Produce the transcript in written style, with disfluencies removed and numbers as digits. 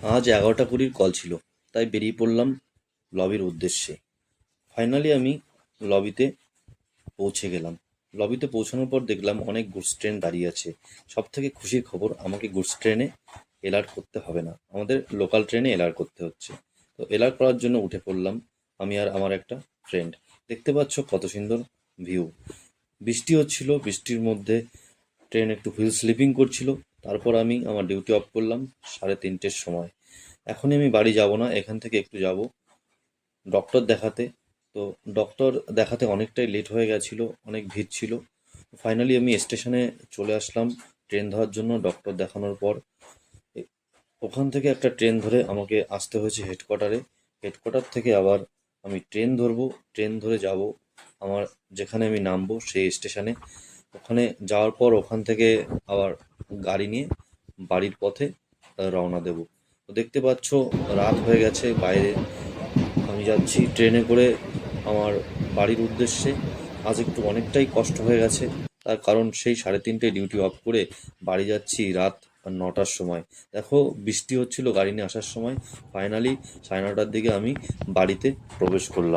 আজ 11টা 20 কল ছিল, তাই বেরিয়ে পড়লাম লবির উদ্দেশ্যে। ফাইনালি আমি লবিতে পৌঁছে গেলাম। লবিতে পৌঁছানোর পর দেখলাম অনেক গুডস ট্রেন দাঁড়িয়ে আছে। সব থেকে খুশির খবর, আমাকে গুডস ট্রেনে এলআর করতে হবে না, আমাদের লোকাল ট্রেনে এলআর করতে হচ্ছে। তো এলআর করার জন্য উঠে পড়লাম আমি আর আমার একটা ফ্রেন্ড। দেখতে পাচ্ছ কত সুন্দর ভিউ। বৃষ্টি হচ্ছিল, বৃষ্টির মধ্যে ট্রেন একটু হুইল স্লিপিং করছিল। তারপর আমি আমার ডিউটি অফ করলাম 3:30-টের সময়। এখনই আমি বাড়ি যাব না, এখান থেকে একটু যাব ডক্টর দেখাতে। তো ডক্টর দেখাতে অনেকটাই লেট হয়ে গেছিলো, অনেক ভিড় ছিল। ফাইনালি আমি স্টেশনে চলে আসলাম ট্রেন ধরার জন্য। ডক্টর দেখানোর পর এ- ওখান থেকে একটা ট্রেন ধরে আমাকে আসতে হয়েছে হেডকোয়ার্টারে। হেডকোয়ার্টার থেকে আবার আমি ট্রেন ধরবো, ট্রেন ধরে যাব আমার যেখানে আমি নামবো সেই স্টেশনে। ওখানে যাওয়ার পর ওখান থেকে আবার গাড়ি নিয়ে বাড়ির পথে রওনা দেব। তো দেখতে পাচ্ছ রাত হয়ে গেছে বাইরে। আমি যাচ্ছি ট্রেনে করে আমার বাড়ির উদ্দেশ্যে। আজ একটু অনেকটাই কষ্ট হয়ে গেছে, তার কারণ সেই 3:30 ডিউটি অফ করে বাড়ি যাচ্ছি রাত 9টার সময়। দেখো বৃষ্টি হচ্ছিল গাড়ি নিয়ে আসার সময়। ফাইনালি 9:30টার দিকে আমি বাড়িতে প্রবেশ করলাম।